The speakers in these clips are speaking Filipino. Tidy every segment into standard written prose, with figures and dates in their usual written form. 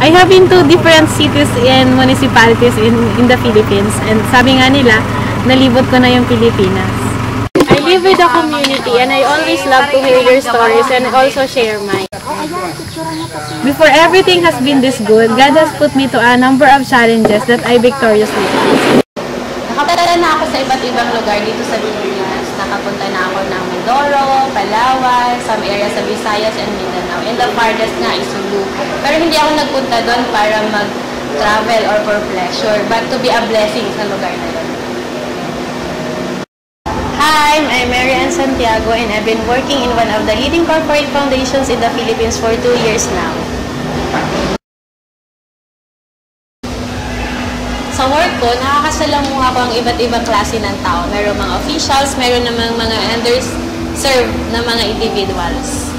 I have been to different cities and municipalities in the Philippines. And sabi nga nila, nalibot ko na yung Pilipinas. I live with the community and I always love to hear your stories and also share mine. Before everything has been this good, God has put me to a number of challenges that I victoriously faced. Nakapunta na ako sa iba't ibang lugar dito sa Pilipinas. Nakapunta na ako ng Mindoro, Palawan, some areas sa Visayas and Mindanao. And the farthest nga is Sulu. Pero hindi ako nagpunta doon para mag-travel or for pleasure, but to be a blessing sa lugar na yun. Hi, I'm Mary Ann Santiago and I've been working in one of the leading corporate foundations in the Philippines for 2 years now. Sa work ko, nakakasalamuha ko ang iba't ibang klase ng tao. Meron mga officials, meron namang mga underserved na mga individuals.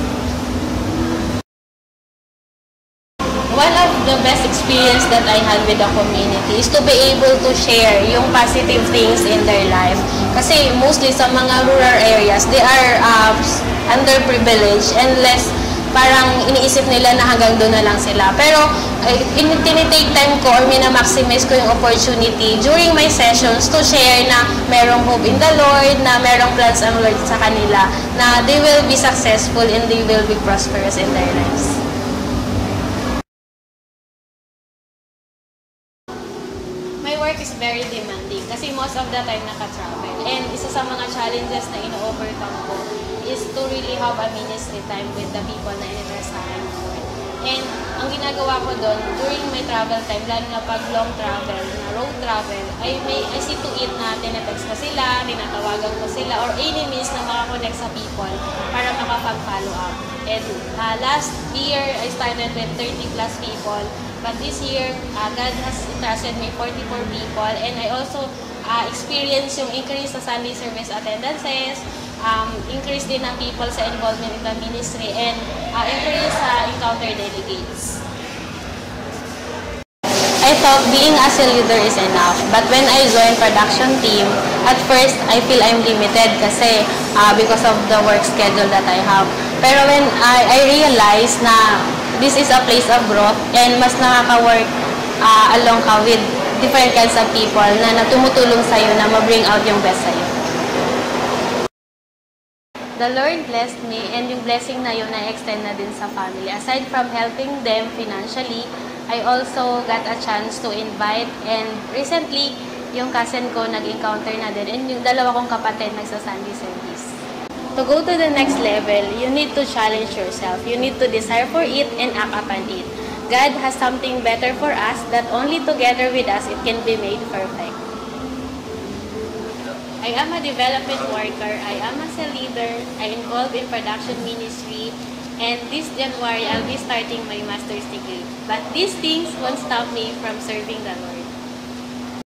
One of the best experience that I had with the community is to be able to share yung positive things in their life. Kasi mostly sa mga rural areas, they are underprivileged and less parang iniisip nila na hanggang doon na lang sila. Pero tinitake time ko or minamaximize ko yung opportunity during my sessions to share na merong hope in the Lord, na merong plans ang Lord sa kanila, na they will be successful and they will be prosperous in their lives. My work is very demanding kasi most of the time naka-travel. And isa sa mga challenges na ino-overcome ko is to really have a ministry time with the people na initrasahan ko. And ang ginagawa ko doon, during my travel time, lalo na pag long travel, na road travel, I see to it na tinetext ko sila, tinatawagan ko sila, or any means na makakonect sa people para makapag-follow up. And last year, I started with 30 plus people. But this year, God has entrusted me 44 people. And I also experienced yung increase sa Sunday service attendances, increase din ng people sa involvement in the ministry, and increase sa encounter delegates. I thought being as a leader is enough, but when I joined production team, at first I feel I'm limited kasi because of the work schedule that I have. Pero when I realized na this is a place of growth and mas nakaka-work along ka with different kinds of people na tumutulong sa'yo na ma-bring out yung best sa'yo. The Lord blessed me, and yung blessing na yun na-extend na din sa family. Aside from helping them financially, I also got a chance to invite, and recently, yung cousin ko nag-encounter na din, and yung dalawa kong kapatid nagsa-Sunday service. To go to the next level, you need to challenge yourself. You need to desire for it and act upon it. God has something better for us that only together with us it can be made perfect. I am a development worker, I am as a leader, I involved in production ministry, and this January I'll be starting my master's degree. But these things won't stop me from serving the Lord.